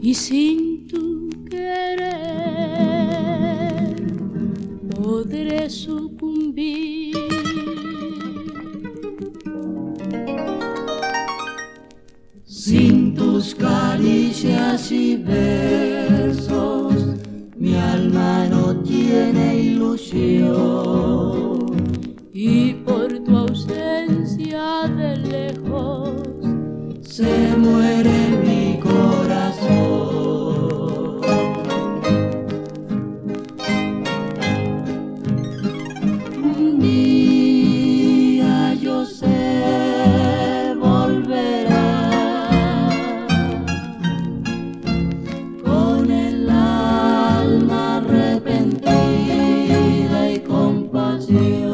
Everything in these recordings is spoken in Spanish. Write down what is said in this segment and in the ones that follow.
y sin tu querer podré sucumbir. Sin tus caricias y besos, mi alma no tiene ilusión. Y por tu ausencia de lejos se muere mi corazón. Un día yo sé volverá con el alma arrepentida y compasión.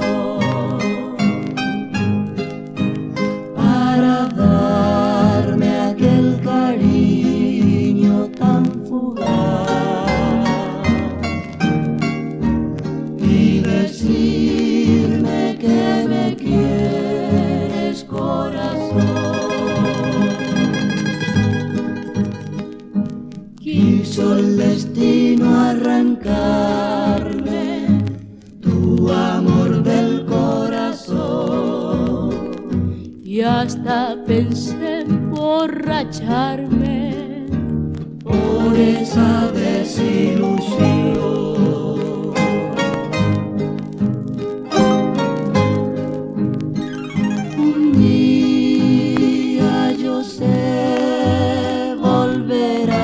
Quiso el destino arrancarme tu amor del corazón y hasta pensé emborracharme por esa desilusión. Un día yo sé volverá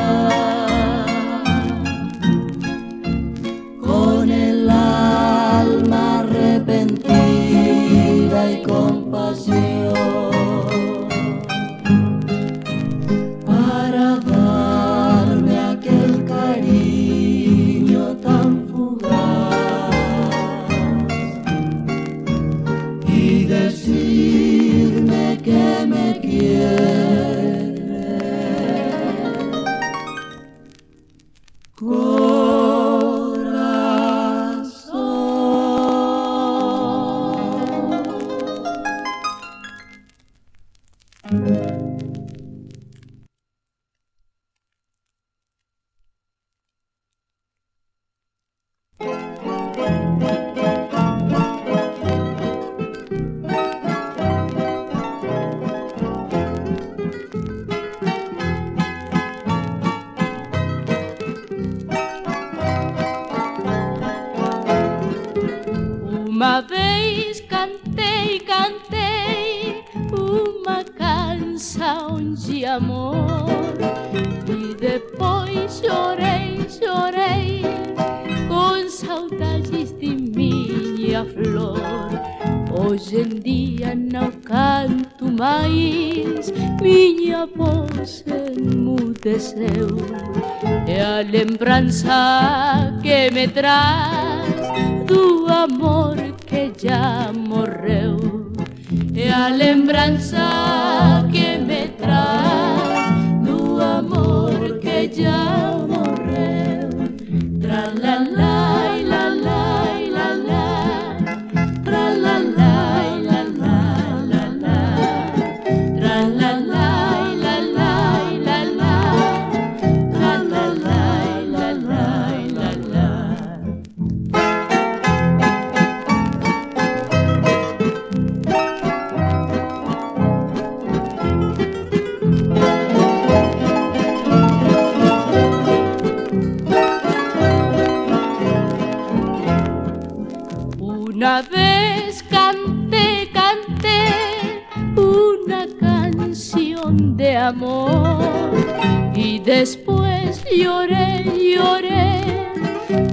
arrepentida y compasión para darme aquel cariño tan fugaz y decirme que me quiere. Uma vez cantei e cantei uma canção de amor e depois chorei, chorei com saudades de minha flor. Hoje em dia não canto mais, minha voz emudeceu. É a lembrança que me traz do amor que já morreu. É a lembrança que me traz do amor que já morreu. Tra-la-la, la-la, la-la, tra-la-la, la-la, la-la, tra-la-la, la-la, la-la, tra-la-la, la-la, la-la. Una vez canté, canté una canción de amor después lloré, lloré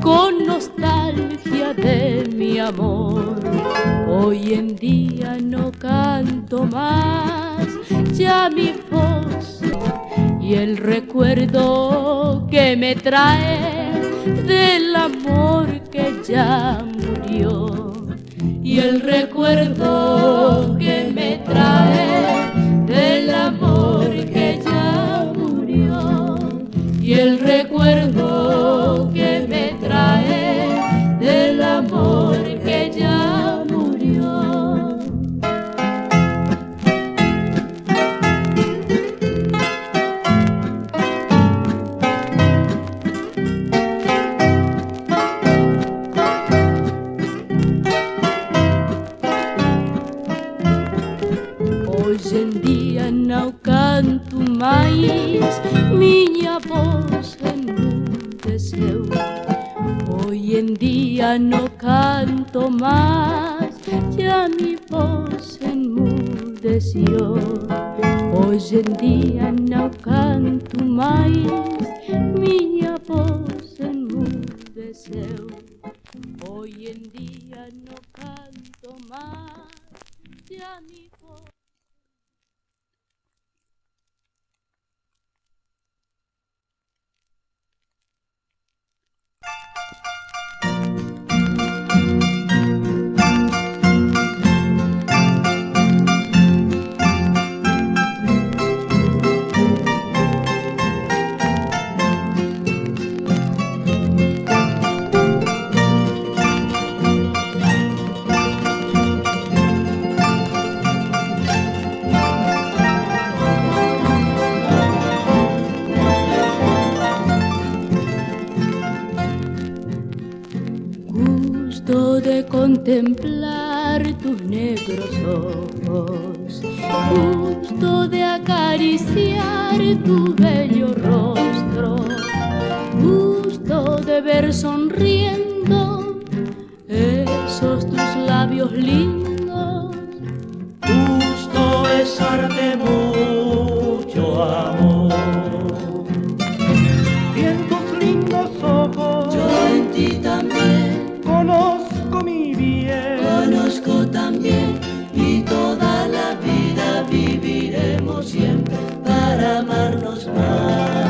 con nostalgia de mi amor. Hoy en día no canto más, ya mi voz y el recuerdo que me trae del amor que ya murió. Y el recuerdo que me trae del amor que ya murió. Y el recuerdo que me trae del amor que ya murió. Hoy en día no canto mais minha voz enmudeceu. Hoy en día no canto más, ya mi voz enmudeció. Hoy en día no canto mais minha voz enmudeceu. Hoy en día no canto más, ya mi voz. De contemplar tus negros ojos, gusto de acariciar tu bello rostro, gusto de ver sonriendo esos tus labios lindos, gusto besarte mucho amor. Y en tus lindos ojos yo en ti también conozco mi bien, conozco también, y toda la vida viviremos siempre para amarnos más.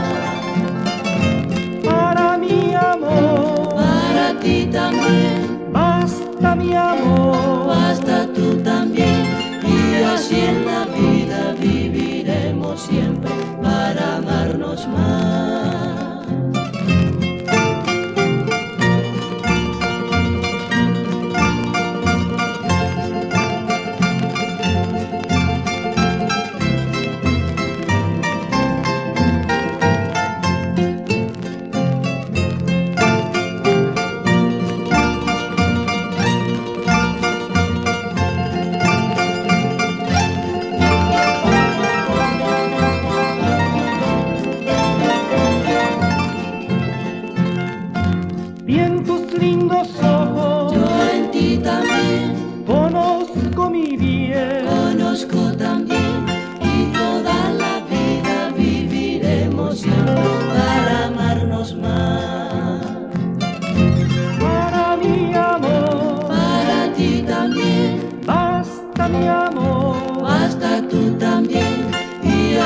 Para mi amor, para ti también, basta mi amor, basta tú también, y así en la vida viviremos siempre para amarnos más.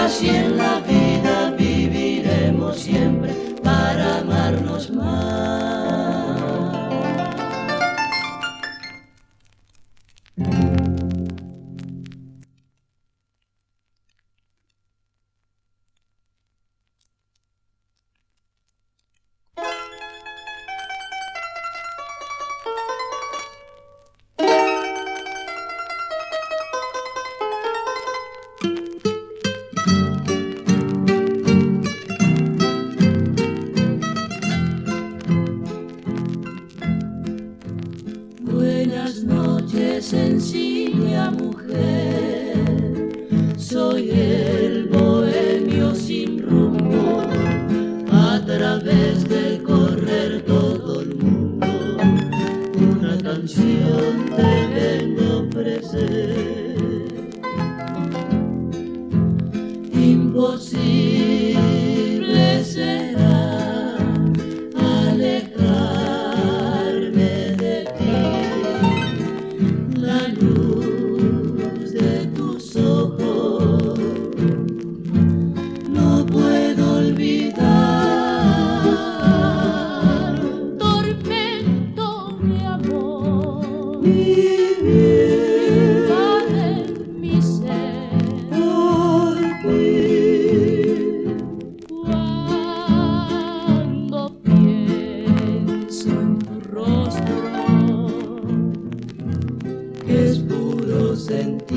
Así en la vida viviremos siempre para amarnos más. Sencilla mujer, soy el bohemio sin rumbo, a través de correr todo el mundo, una canción te vengo a ofrecer. Imposible será alejarme de ti? La luz de tus ojos no puedo olvidar. Tormento de amor, Vivir invade mi ser. por ti. Cuando pienso en tu rostro, Que es puro sentir.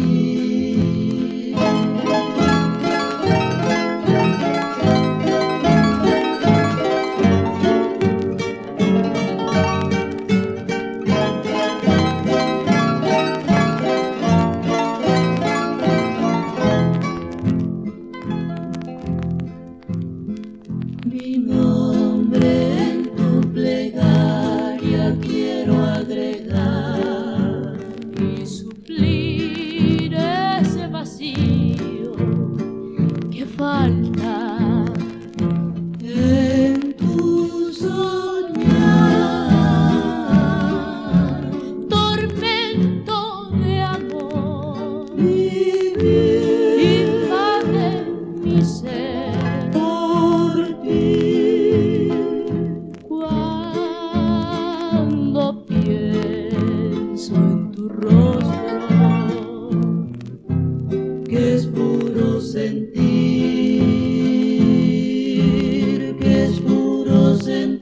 Mi nombre en tu plegaria quiero agregar. y suplir ese vacío que falta En tu soñar, tormento de amor, vivir invade mi ser. por ti. Cuando pienso en tu rostro, Que es puro sentir, que es puro sentir.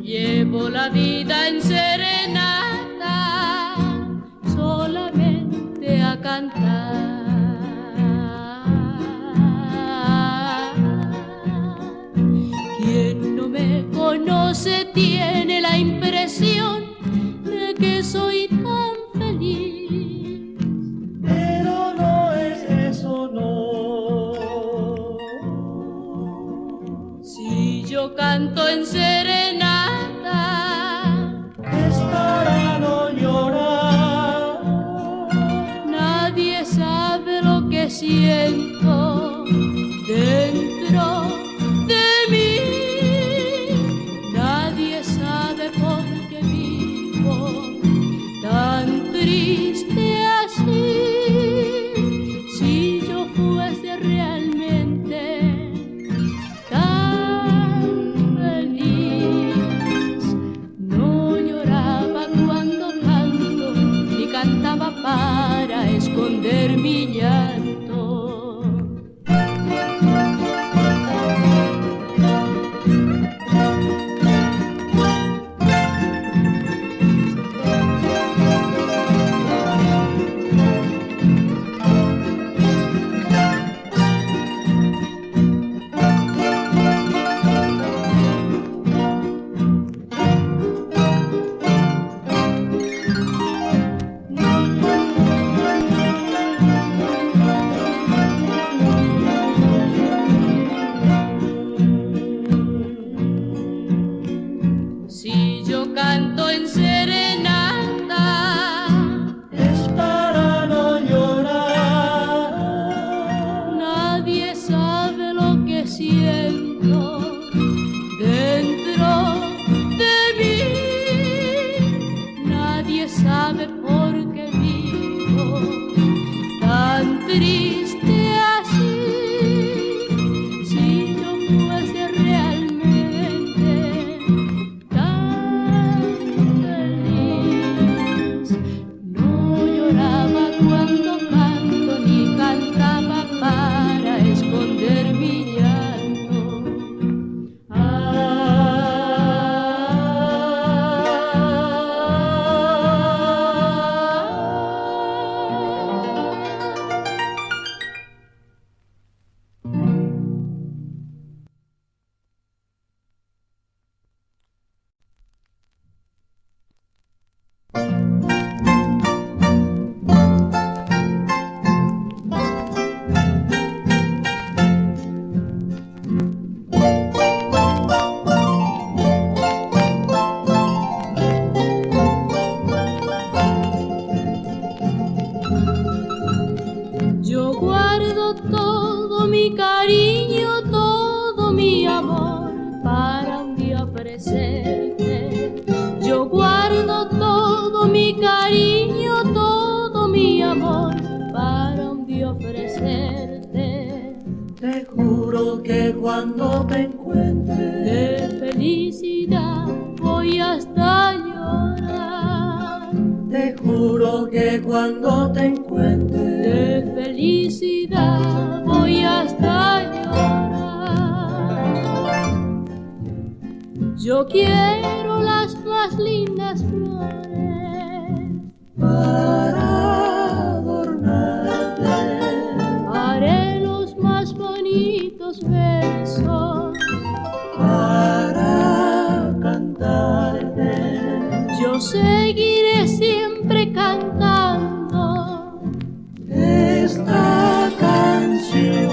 Llevo la vida en serenata, solamente a cantar. siento dentro de mí. Nadie sabe por qué vivo tan triste así. Si yo fuese realmente tan feliz, no lloraba cuando canto, ni cantaba para esconder mi llanto. Si yo canto en serenata, es para no llorar. nadie sabe lo que siento dentro de mí. Nadie sabe por qué vivo tan triste así. Si yo fuese realmente tan feliz, no lloraba cuando canto, ni cantaba para esconder mi llanto. Yo guardo todo mi cariño, todo mi amor para un día ofrecerte. Yo guardo todo mi cariño, todo mi amor para un día ofrecerte. Te juro que cuando te encuentre De felicidad voy hasta llorar. te juro que cuando te encuentre De felicidad voy hasta llorar. Yo quiero las más lindas flores para adornarte, haré los más bonitos versos para cantarte. yo seguiré siempre cantando Esta canción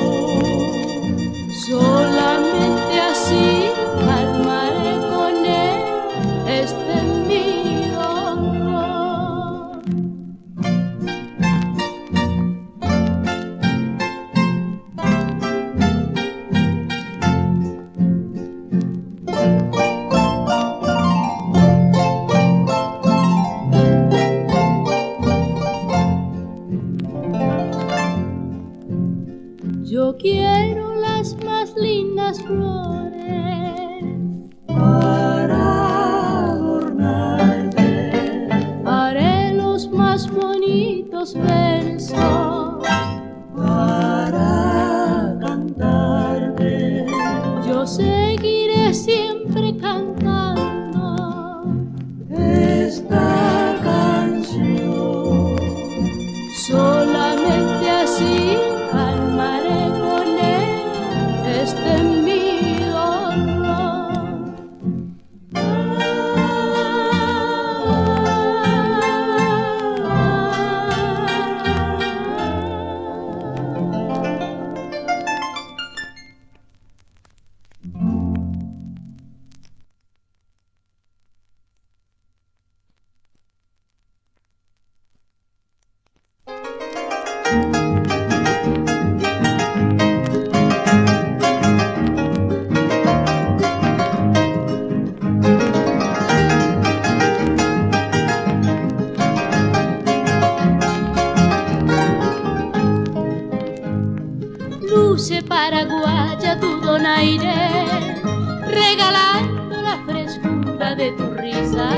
solamente así calmaré con él este mi dolor. Yo quiero las más lindas flores para adornarte, haré los más bonitos versos para cantarte. yo seguiré siempre cantando Esta canción solamente así calmaré con él este mi dolor. paraguaya tu donaire, regalando la frescura de tu risa.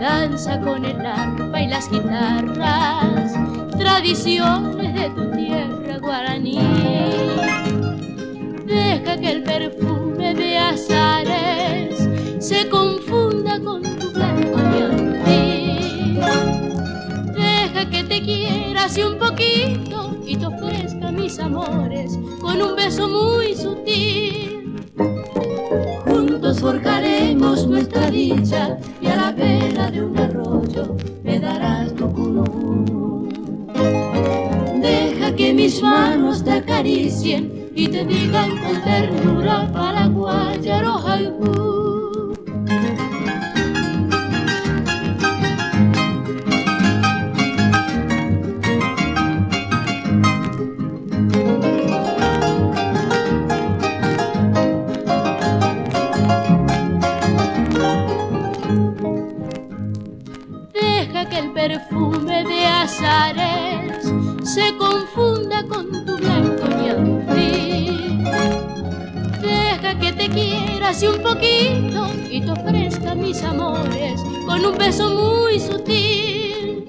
Danza con el arpa y las guitarras, tradiciones de tu tierra guaraní. Deja que el perfume de azares se confunda con tu blanco ñandí. Deja que te quiera así un poquito y te ofrezca mis amores con un beso muy sutil. Juntos forjaremos nuestra dicha y a la vera de un arroyo me darás tu cunú. Deja que mis manos te acaricien y te digan con ternura paraguaya rojaibú. Que el perfume de azares se confunda con tu blanco ñandí. Deja que te quiera así un poquito y te ofrezca mis amores con un beso muy sutil.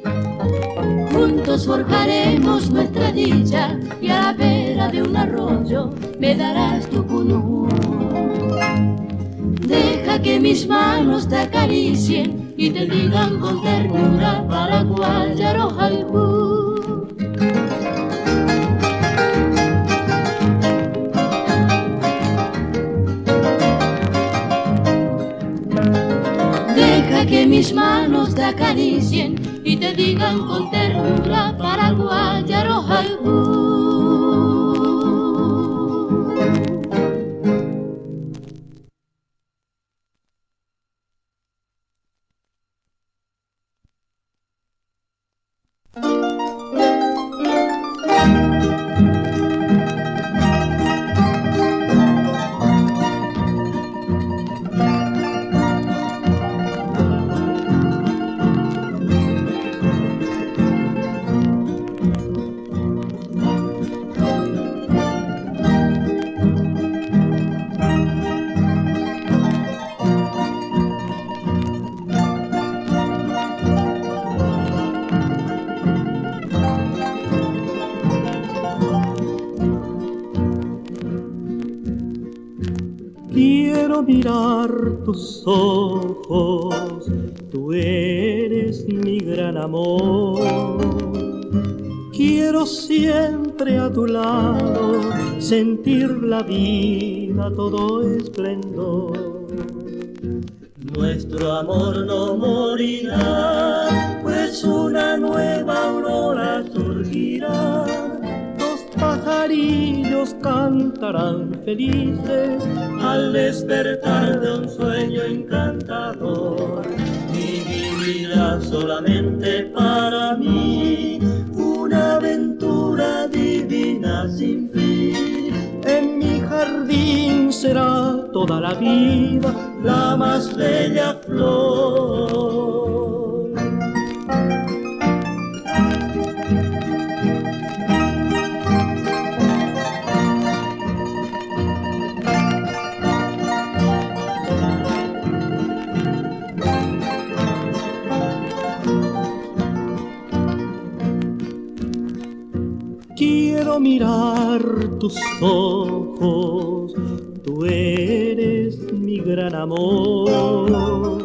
Juntos forjaremos nuestra dicha y a la vera de un arroyo me darás tu cunú. Deja que mis manos te acaricien y te digan con ternura paraguaya rojaibú. Deja que mis manos te acaricien y te digan con ternura paraguaya rojaibú. Quiero mirar tus ojos, tú eres mi gran amor. Quiero siempre a tu lado sentir la vida todo esplendor. Nuestro amor no morirá, pues una nueva aurora surgirá. Pajarillos cantarán felices al despertar de un sueño encantador. Y vivirá solamente para mí una aventura divina sin fin. En mi jardín será toda la vida la más bella flor. Quiero mirar tus ojos, tú eres mi gran amor.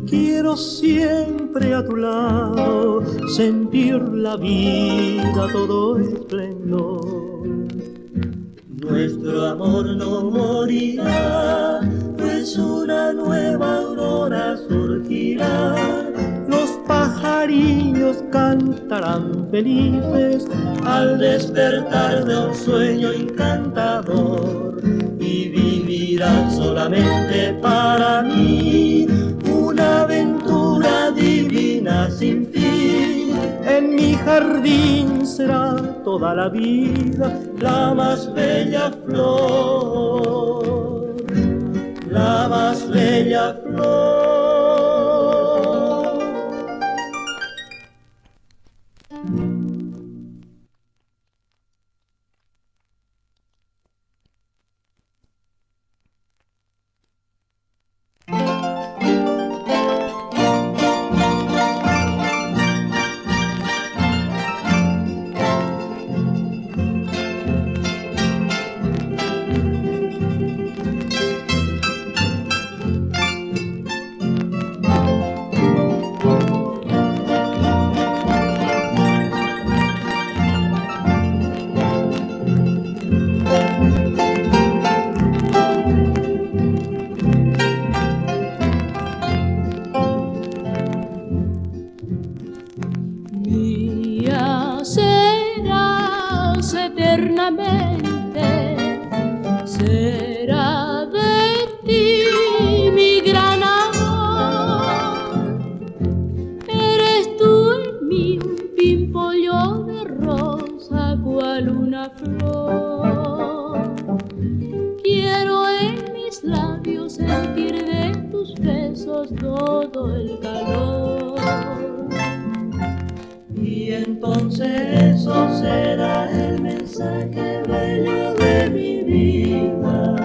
Quiero siempre a tu lado sentir la vida todo esplendor. Nuestro amor no morirá, pues una nueva aurora surgirá. Los pajarillos cantarán felices al despertar de un sueño encantador. Y vivirá solamente para mí una aventura divina sin fin. En mi jardín será toda la vida la más bella flor, la más bella flor. serás eternamente. Será de ti mi gran amor. Eres tú en mí un pimpollo de rosa cual una flor. Quiero en mis labios sentir de tus besos todo el calor. Y entonces eso será el mensaje bello de mi vida.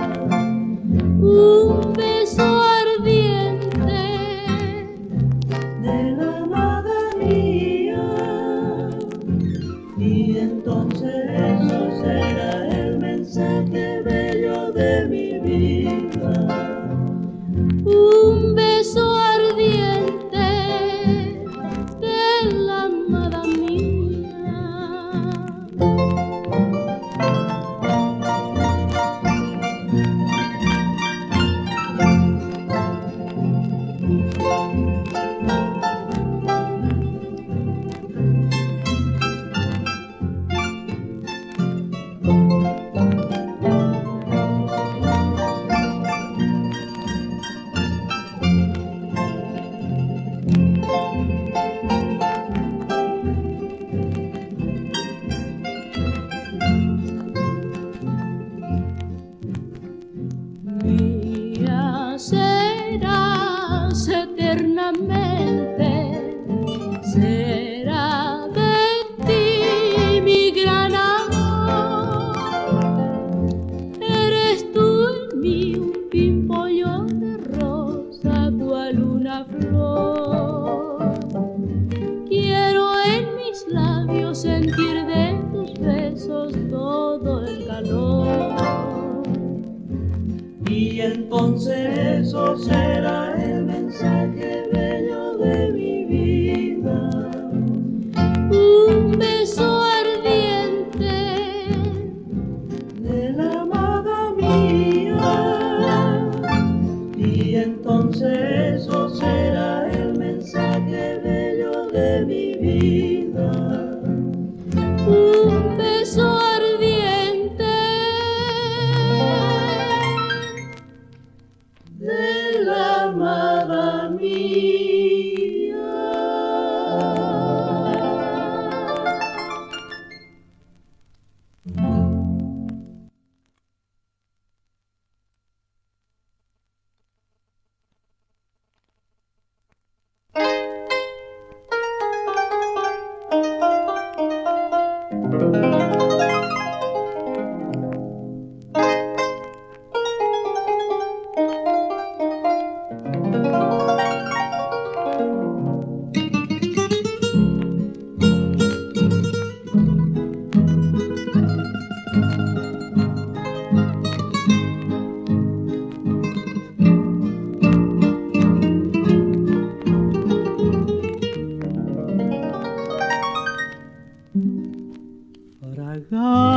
Un beso ardiente de la amada mía. Y entonces eso será el mensaje bello de mi vida. Un beso ardiente de la amada mía. Mía serás eternamente, será de ti mi gran amor. Eres tú en mí un pimpollo de rosa cual una flor. Quiero en mis labios sentir de tus besos todo el calor. Y entonces eso será el mensaje bello de mi vida. Un beso ardiente de la amada mía. Y entonces eso será el mensaje bello de mi vida. un beso ardiente de la amada mía.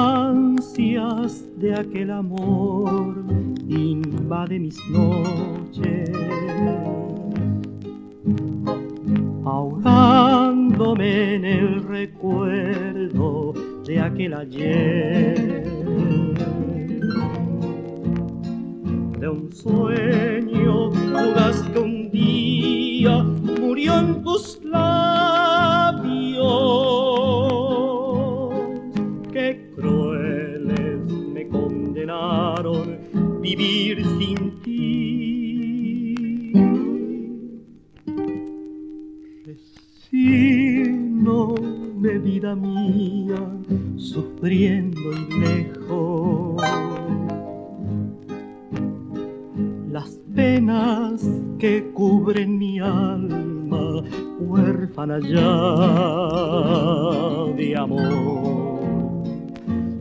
Fragancias de aquel amor invade mis noches, ahogándome en el recuerdo de aquel ayer, de un sueño fugaz que un día murió en tus labios. Qué crueles me condenaron vivir sin ti. Resígnome, vida mía, sufriendo y lejos. Las penas que cubren mi alma, huérfana ya de amor.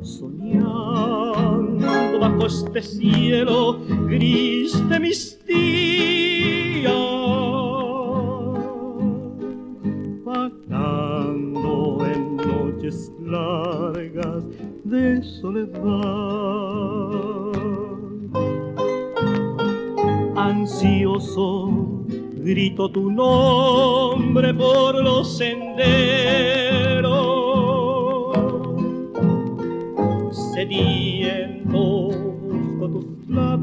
Soñando bajo este cielo gris de mis días, vagando en noches largas de soledad. Ansioso grito tu nombre por los senderos,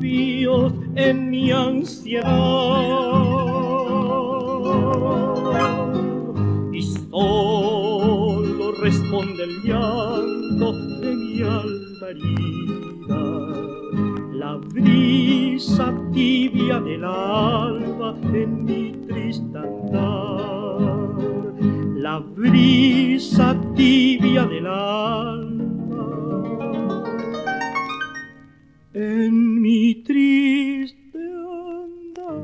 labios en mi ansiedad y solo responde el llanto de mi alma herida, la brisa tibia del alba en mi triste andar, la brisa tibia del alba en mi triste andar.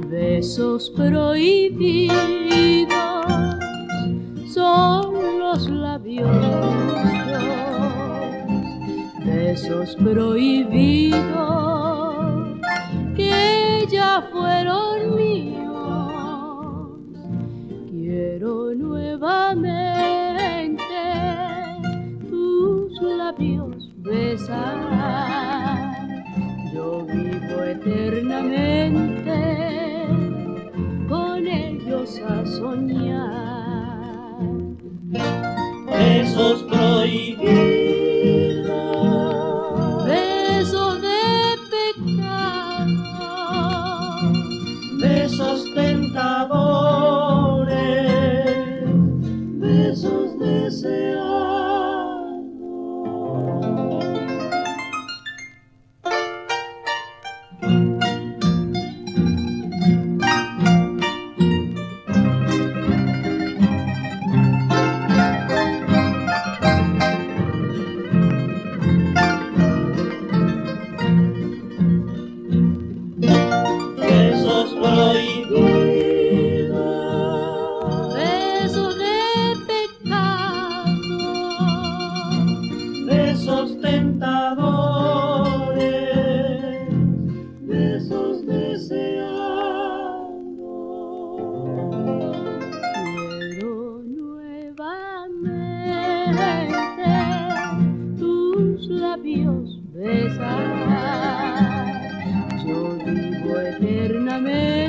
Besos prohibidos son los labios tuyos, besos prohibidos que ya fueron míos. Quiero nuevamente tus labios besar, yo vivo eternamente con ellos a soñar. Besos prohibidos, Besos de pecado, besos tentadores, besos deseados. Besar, yo vivo eternamente